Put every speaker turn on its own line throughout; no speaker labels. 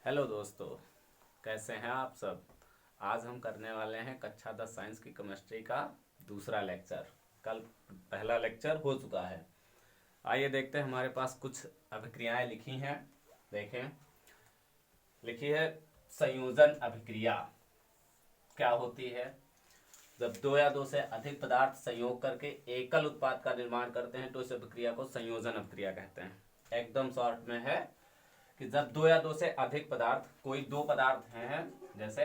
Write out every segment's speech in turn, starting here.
Hello दोस्तों, कैसे हैं आप सब। आज हम करने वाले हैं कक्षा 10 साइंस की केमिस्ट्री का दूसरा लेक्चर। कल पहला लेक्चर हो चुका है। आइए देखते हैं, हमारे पास कुछ अभिक्रियाएं लिखी हैं। देखें, लिखी है संयोजन अभिक्रिया। क्या होती है? जब दो या दो से अधिक पदार्थ संयोग करके एकल उत्पाद का निर्माण करते हैं तो इस अभिक्रिया को संयोजन अभिक्रिया कहते हैं। एकदम शॉर्ट में है कि जब दो या दो से अधिक पदार्थ, कोई दो पदार्थ हैं, जैसे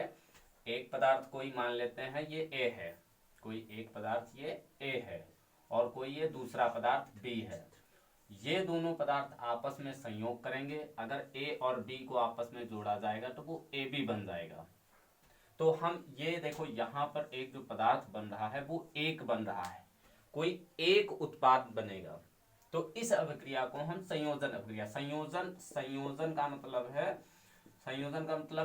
एक पदार्थ कोई मान लेते हैं ये ए है, कोई एक पदार्थ ये ए है और कोई ये दूसरा पदार्थ बी है। ये दोनों पदार्थ आपस में संयोग करेंगे। अगर ए और बी को आपस में जोड़ा जाएगा तो वो ए बी बन जाएगा। तो हम ये देखो, यहाँ पर एक जो पदार्थ बन रहा है वो एक बन रहा है, कोई एक उत्पाद बनेगा। तो इस अभिक्रिया को हम संयोजन अभिक्रिया, संयोजन का मतलब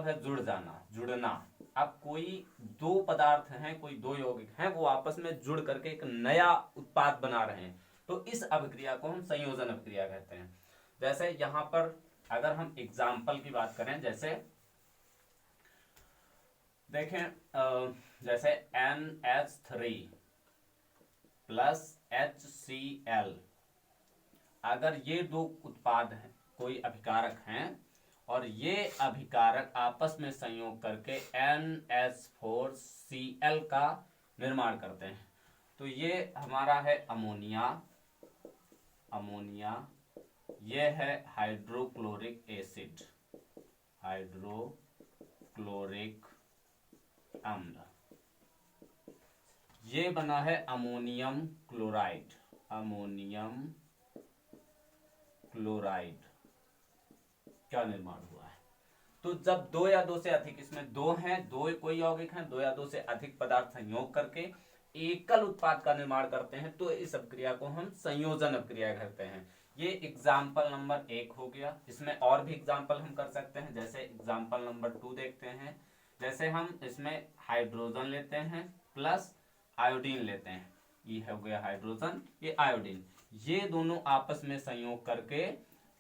है जुड़ जाना, जुड़ना। अब कोई दो पदार्थ हैं, कोई दो यौगिक हैं, वो आपस में जुड़ करके एक नया उत्पाद बना रहे हैं, तो इस अभिक्रिया को हम संयोजन अभिक्रिया कहते हैं। जैसे यहाँ पर अगर हम एग्जाम्पल की बात करें, जैसे देखें, जैसे NH3 प्लस HCl, अगर ये दो उत्पाद हैं, कोई अभिकारक हैं, और ये अभिकारक आपस में संयोग करके NH4Cl का निर्माण करते हैं, तो ये हमारा है अमोनिया, ये है हाइड्रोक्लोरिक एसिड, हाइड्रोक्लोरिक अम्ल, ये बना है अमोनियम क्लोराइड, क्या निर्माण हुआ है। तो जब दो या दो से अधिक, इसमें दो हैं, दो कोई यौगिक हैं, दो या दो से अधिक पदार्थ संयोग करके एकल उत्पाद का निर्माण करते हैं, तो इस अभिक्रिया को हम संयोजन अभिक्रिया कहते हैं। ये एग्जाम्पल नंबर 1 हो गया। इसमें और भी एग्जाम्पल हम कर सकते हैं, जैसे एग्जाम्पल नंबर 2 देखते हैं। जैसे हम इसमें हाइड्रोजन लेते हैं प्लस आयोडीन लेते हैं, ये हो गया हाइड्रोजन, ये आयोडीन, ये दोनों आपस में संयोग करके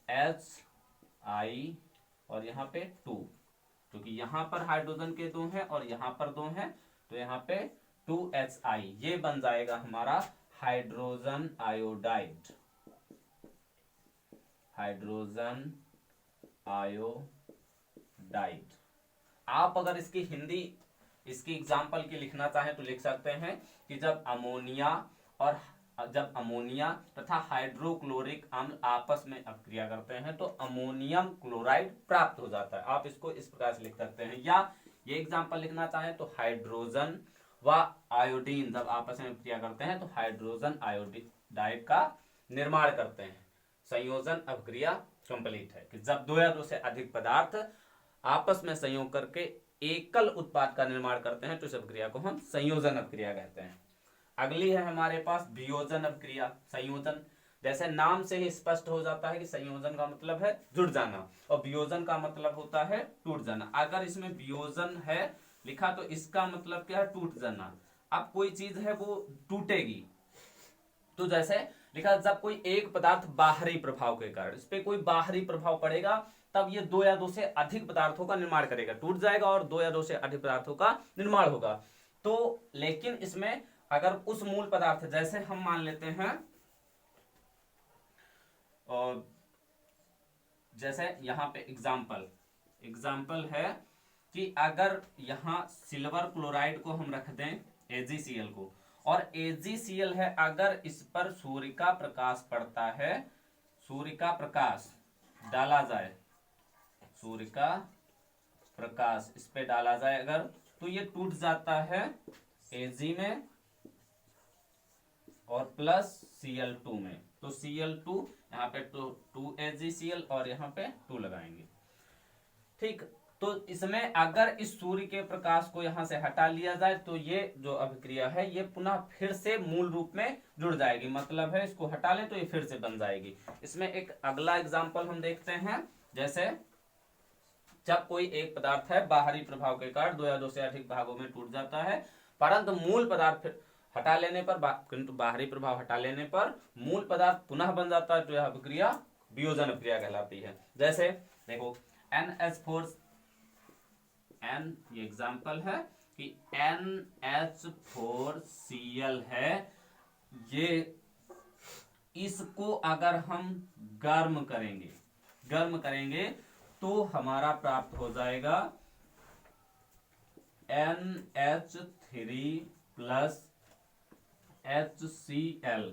HI और यहाँ पे 2, क्योंकि यहाँ पर हाइड्रोजन के दो हैं और यहाँ पर दो हैं, तो यहाँ पे 2HI, ये बन जाएगा हमारा हाइड्रोजन आयोडाइड, आप अगर इसकी हिंदी, इसकी एग्जाम्पल की लिखना चाहें तो लिख सकते हैं कि जब अमोनिया तथा हाइड्रोक्लोरिक अम्ल आपस में अभिक्रिया करते हैं तो अमोनियम क्लोराइड प्राप्त हो जाता है। आप इसको इस प्रकार से लिख सकते हैं, या ये एग्जाम्पल लिखना चाहें तो हाइड्रोजन व आयोडीन जब आपस में अभिक्रिया करते हैं तो हाइड्रोजन आयोडाइड का निर्माण करते हैं। संयोजन अभिक्रिया कंप्लीट है कि जब दो या दो से अधिक पदार्थ आपस में संयोग करके एकल उत्पाद का निर्माण करते हैं तो इस अभिक्रिया को हम संयोजन अभिक्रिया कहते हैं। अगली है हमारे पास वियोजन अभिक्रिया। संयोजन, जैसे नाम से ही स्पष्ट हो जाता है कि संयोजन का मतलब है जुड़ जाना और वियोजन का मतलब होता है टूट जाना। अगर इसमें वियोजन है लिखा तो इसका मतलब क्या है? टूट जाना। अब कोई चीज है वो टूटेगी, तो जैसे लिखा जब कोई एक पदार्थ बाहरी प्रभाव के कारण, इस पे कोई बाहरी प्रभाव पड़ेगा तब ये दो या दो से अधिक पदार्थों का निर्माण करेगा, टूट जाएगा और दो या दो से अधिक पदार्थों का निर्माण होगा। तो लेकिन इसमें अगर उस मूल पदार्थ, जैसे हम मान लेते हैं, और जैसे यहां पे एग्जाम्पल है कि अगर यहां सिल्वर क्लोराइड को हम रख दें AgCl को, और AgCl है, अगर इस पर सूर्य का प्रकाश पड़ता है, सूर्य का प्रकाश डाला जाए, सूर्य का प्रकाश इस पे डाला जाए अगर, तो ये टूट जाता है Ag में और प्लस Cl2 में। तो Cl2 यहाँ पे 2AgCl और यहाँ पे 2 लगाएंगे, ठीक। तो इसमें अगर इस सूर्य के प्रकाश को यहां से हटा लिया जाए तो ये जो अभिक्रिया है ये पुनः फिर से मूल रूप में जुड़ जाएगी, मतलब है इसको हटा ले तो ये फिर से बन जाएगी। इसमें एक अगला एग्जाम्पल हम देखते हैं, जैसे जब कोई एक पदार्थ है बाहरी प्रभाव के कारण दो या दो से अधिक भागों में टूट जाता है, परंतु मूल पदार्थ हटा लेने पर, किंतु बाहरी प्रभाव हटा लेने पर मूल पदार्थ पुनः बन जाता है, तो यह अभिक्रिया वियोजन अभिक्रिया कहलाती है। जैसे देखो, NH4 N, ये एग्जाम्पल है कि NH4Cl है, ये इसको अगर हम गर्म करेंगे तो हमारा प्राप्त हो जाएगा NH3 plus HCl।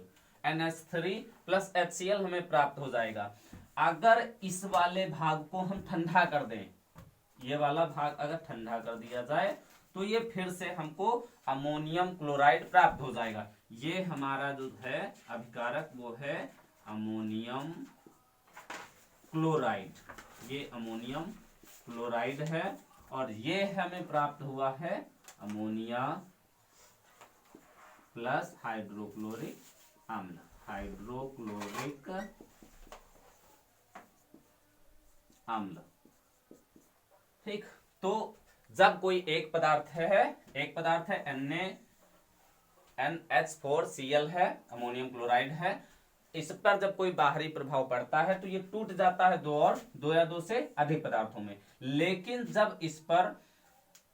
NH3 plus HCl हमें प्राप्त हो जाएगा। अगर इस वाले भाग को हम ठंडा कर दें, ये वाला भाग अगर ठंडा कर दिया जाए तो ये फिर से हमको अमोनियम क्लोराइड प्राप्त हो जाएगा। ये हमारा जो है अभिकारक वो है अमोनियम क्लोराइड, ये अमोनियम क्लोराइड है, और ये हमें प्राप्त हुआ है अमोनिया प्लस हाइड्रोक्लोरिक अम्ल, हाइड्रोक्लोरिक अम्ल। ठीक, तो जब कोई एक पदार्थ है NH4Cl है, अमोनियम क्लोराइड है, इस पर जब कोई बाहरी प्रभाव पड़ता है तो ये टूट जाता है दो या दो से अधिक पदार्थों में। लेकिन जब इस पर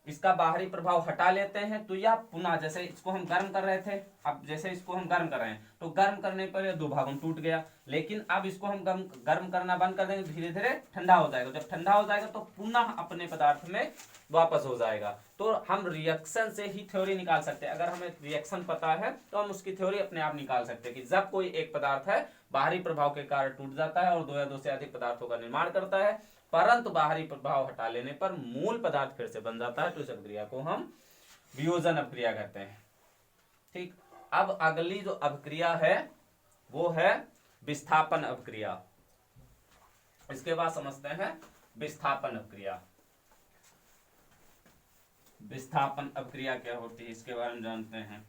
इसका बाहरी प्रभाव हटा लेते हैं तो यह पुनः, जैसे इसको हम गर्म कर रहे थे, अब जैसे इसको हम गर्म कर रहे हैं तो गर्म करने पर यह दो भागों में टूट गया, लेकिन अब इसको हम गर्म करना बंद कर देंगे, धीरे धीरे ठंडा हो जाएगा। जब ठंडा हो जाएगा तो पुनः अपने पदार्थ में वापस हो जाएगा। तो हम रिएक्शन से ही थ्योरी निकाल सकते हैं। अगर हमें रिएक्शन पता है तो हम उसकी थ्योरी अपने आप निकाल सकते हैं कि जब कोई एक पदार्थ है बाहरी प्रभाव के कारण टूट जाता है और दो या दो से अधिक पदार्थों का निर्माण करता है, परंतु बाहरी प्रभाव हटा लेने पर मूल पदार्थ फिर से बन जाता है, तो इस अभिक्रिया को हम वियोजन अभिक्रिया कहते हैं। ठीक, अब अगली जो अभिक्रिया है वो है विस्थापन अभिक्रिया। इसके बाद समझते हैं विस्थापन अभिक्रिया। विस्थापन अभिक्रिया क्या होती है इसके बारे में जानते हैं।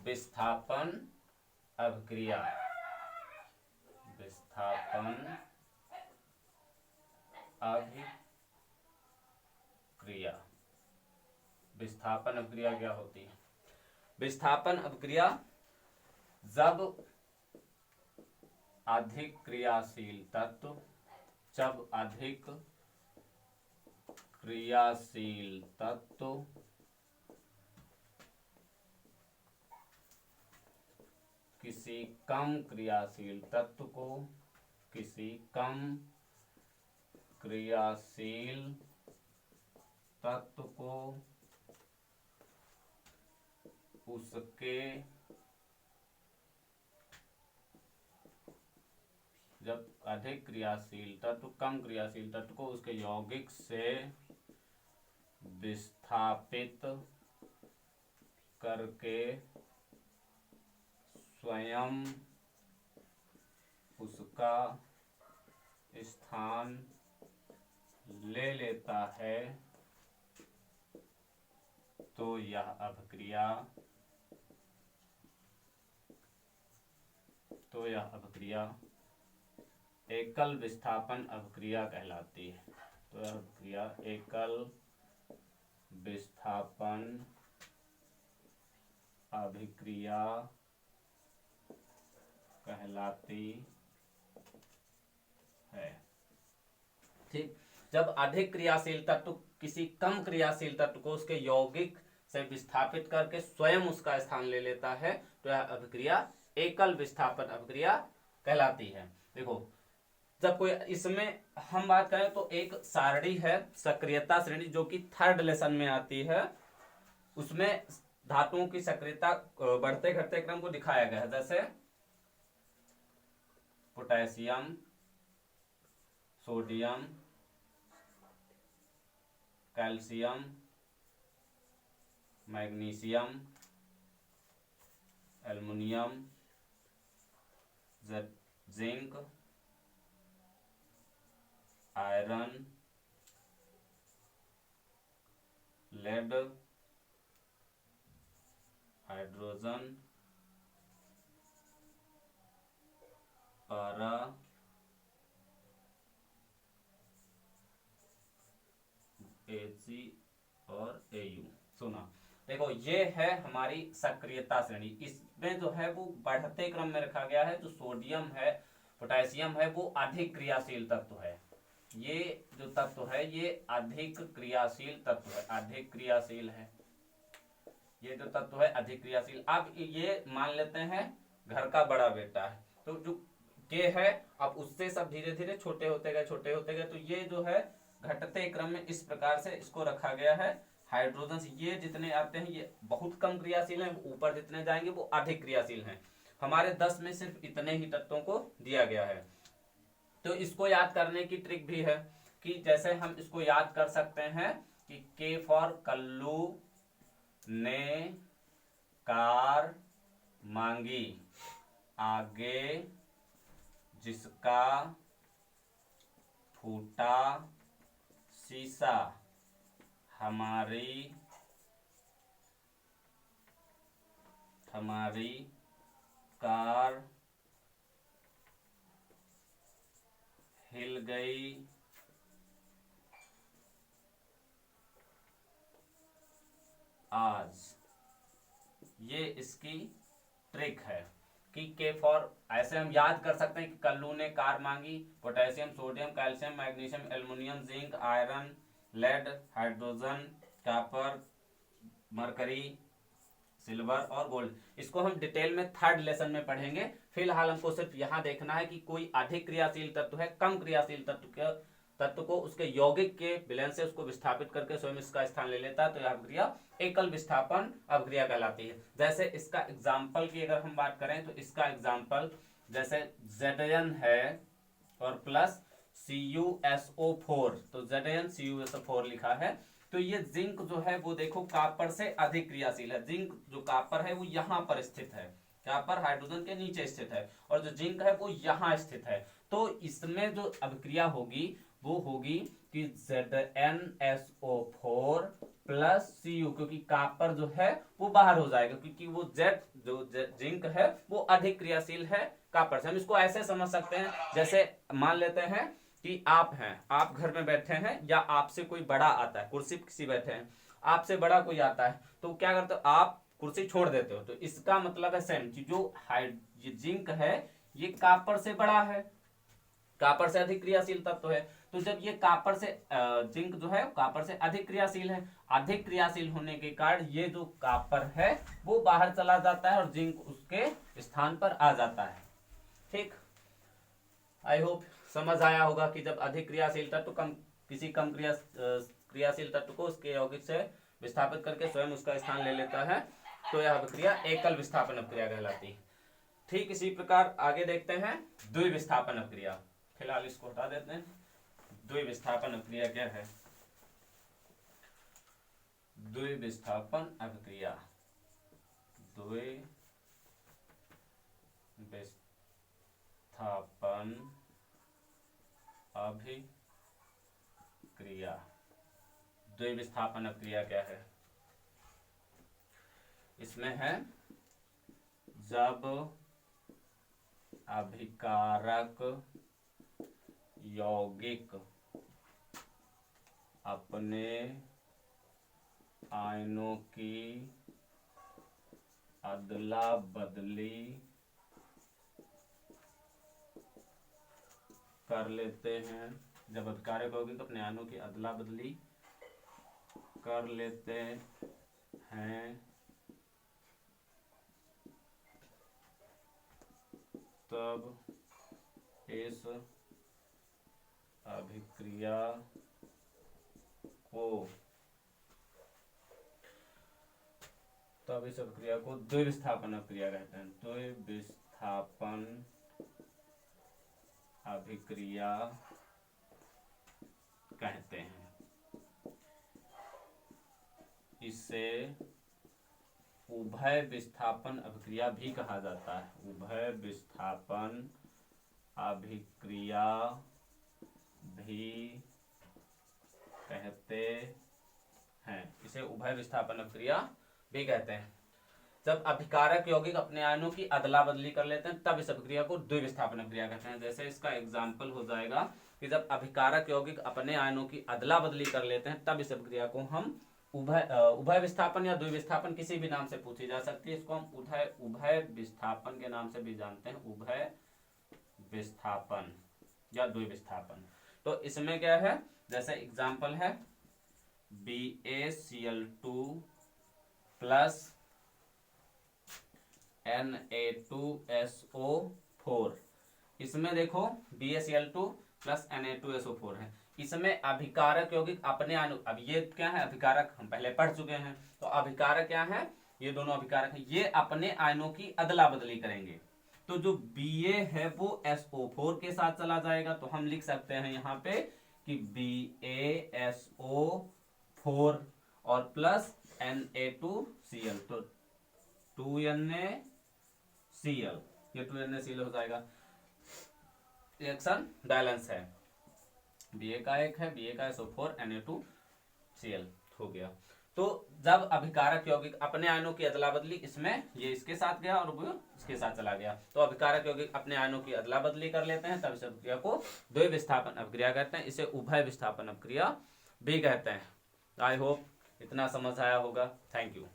विस्थापन अभिक्रिया, विस्थापन अभिक्रिया, विस्थापन अभिक्रिया क्या होती है। विस्थापन अभिक्रिया जब अधिक क्रियाशील तत्व, जब अधिक क्रियाशील तत्व किसी कम क्रियाशील तत्व को, किसी कम क्रियाशील तत्व को उसके, जब अधिक क्रियाशील तत्व कम क्रियाशील तत्व को उसके यौगिक से विस्थापित करके स्वयं उसका स्थान ले लेता है, तो यह अभिक्रिया एकल विस्थापन अभिक्रिया कहलाती है। तो यह अभिक्रिया एकल विस्थापन अभिक्रिया कहलाती है। ठीक, जब अधिक क्रियाशील तत्व किसी कम क्रियाशील तत्व को उसके यौगिक से विस्थापित करके स्वयं उसका स्थान ले लेता है, तो यह अभिक्रिया एकल विस्थापन अभिक्रिया कहलाती है। देखो, जब कोई, इसमें हम बात करें तो एक सारणी है सक्रियता श्रेणी, जो कि थर्ड लेसन में आती है। उसमें धातुओं की सक्रियता बढ़ते घटते क्रम को दिखाया गया है, जैसे potassium, sodium, calcium, magnesium, aluminium, zinc, iron, lead, hydrogen, पारा, Ag और Au। सुना, देखो ये है हमारी सक्रियता श्रेणी। इसमें जो है वो बढ़ते क्रम में रखा गया है। जो सोडियम है, पोटेशियम है वो अधिक क्रियाशील तत्व है, ये जो तत्व है ये अधिक क्रियाशील तत्व है, अधिक क्रियाशील है, ये जो तत्व है अधिक क्रियाशील। अब ये मान लेते हैं घर का बड़ा बेटा है, तो जो के है अब उससे सब धीरे धीरे छोटे होते गए, छोटे होते गए, तो ये जो है घटते क्रम में इस प्रकार से इसको रखा गया है। हाइड्रोजन ये जितने आते हैं ये बहुत कम क्रियाशील हैं, ऊपर जितने जाएंगे वो अधिक क्रियाशील हैं। हमारे 10 में सिर्फ इतने ही तत्वों को दिया गया है। तो इसको याद करने की ट्रिक भी है कि जैसे हम इसको याद कर सकते हैं कि के फॉर कल्लू ने कार मांगी, आगे जिसका फूटा शीशा, हमारी कार हिल गई, आज। ये इसकी ट्रिक है कि के फॉर ऐसे हम याद कर सकते हैं कि कल्लू ने कार मांगी, potassium, sodium, calcium, magnesium, aluminium, zinc, iron, lead, hydrogen, copper, mercury, silver और गोल्ड। इसको हम डिटेल में थर्ड लेसन में पढ़ेंगे। फिलहाल हमको सिर्फ यहाँ देखना है कि कोई अधिक क्रियाशील तत्व है, कम क्रियाशील तत्व को उसके यौगिक के विलयन से उसको विस्थापित करके स्वयं इसका स्थान ले लेता है, तो यह अभिक्रिया एकल विस्थापन अभिक्रिया कहलाती है। जैसे इसका एग्जाम्पल की अगर हम बात करें तो इसका एग्जाम्पल जैसे Zn है और प्लस CuSO4, तो Zn CuSO4 लिखा है, तो ये जिंक जो है वो देखो कॉपर से अधिक क्रियाशील है। जिंक जो कॉपर है वो यहाँ पर स्थित है, कॉपर हाइड्रोजन के नीचे स्थित है, और जो जिंक है वो यहाँ स्थित है। तो इसमें जो अभिक्रिया होगी वो होगी कि ZnSO4 प्लस Cu, क्योंकि कॉपर जो है वो बाहर हो जाएगा, क्योंकि वो जिंक है वो अधिक क्रियाशील है कॉपर से। हम इसको ऐसे समझ सकते हैं, जैसे मान लेते हैं कि आप हैं, आप घर में बैठे हैं या आपसे कोई बड़ा आता है, कुर्सी पर किसी बैठे हैं, आपसे बड़ा कोई आता है तो क्या करते हो, आप कुर्सी छोड़ देते हो। तो इसका मतलब है सेम कि जो ये जिंक है ये कॉपर से बड़ा है, कॉपर से अधिक क्रियाशील तत्व है। तो जब ये कॉपर से जिंक जो है कॉपर से अधिक क्रियाशील है, अधिक क्रियाशील होने के कारण ये जो कॉपर है वो बाहर चला जाता है और जिंक उसके स्थान पर आ जाता है। ठीक, आई होप समझ आया होगा कि जब अधिक क्रियाशील तत्व किसी कम क्रियाशील तत्व को उसके यौगिक से विस्थापित करके स्वयं उसका स्थान ले लेता है, तो यह अभिक्रिया एकल विस्थापन अभिक्रिया कहलाती है। ठीक इसी प्रकार आगे देखते हैं द्विविस्थापन अभिक्रिया। फिलहाल इसको हटा देते हैं। द्विविस्थापन अभिक्रिया क्या है? द्विविस्थापन अभिक्रिया, द्विविस्थापन अभिक्रिया, द्विविस्थापन अभिक्रिया क्या है? इसमें है जब अभिकारक यौगिक अपने आयनों की अदला बदली कर लेते हैं, जब अभिकारक यौगिक अपने आयनों की अदला बदली कर लेते हैं तब इस अभिक्रिया को द्विविस्थापन अभिक्रिया कहते हैं। द्विविस्थापन अभिक्रिया कहते हैं। इसे उभय विस्थापन अभिक्रिया भी कहा जाता है। उभय विस्थापन अभिक्रिया भी कहते हैं। इसे उभय विस्थापन अभिक्रिया भी कहते हैं। जब अभिकारक यौगिक अपने आयनों की अदला बदली कर लेते हैं तब इस अभिक्रिया को द्विविस्थापन अभिक्रिया कहते हैं। जैसे इसका एग्जाम्पल हो जाएगा कि जब अभिकारक यौगिक अपने आयनों की अदला बदली कर लेते हैं तब इस अभिक्रिया को हम उभय विस्थापन या द्विविस्थापन किसी भी नाम से पूछी जा सकती है। इसको हम उभय विस्थापन के नाम से भी जानते हैं। उभय विस्थापन या द्विविस्थापन। तो इसमें क्या है, जैसे एग्जांपल है BaCl2 प्लस Na2SO4। इसमें देखो BaCl2 प्लस Na2SO4 है। इसमें अभिकारक यौगिक अपने अणु, अब ये क्या है अभिकारक, हम पहले पढ़ चुके हैं। तो अभिकारक क्या है, ये दोनों अभिकारक हैं, ये अपने आयनों की अदला बदली करेंगे। तो जो Ba है वो SO4 के साथ चला जाएगा। तो हम लिख सकते हैं यहाँ पे कि BaSO4 और प्लस Na2Cl, तो 2NaCl, ये 2NaCl हो जाएगा। रिएक्शन बैलेंस है, Ba का एक है, Ba का SO4 Na2Cl हो गया। तो जब अभिकारक यौगिक अपने आयनों की अदला बदली, इसमें ये इसके साथ गया और वो इसके साथ चला गया, तो अभिकारक यौगिक अपने आयनों की अदला बदली कर लेते हैं, तब इस अभिक्रिया को द्विविस्थापन अभिक्रिया कहते हैं। इसे उभय विस्थापन अभिक्रिया भी कहते हैं। आई होप इतना समझ आया होगा। Thank you.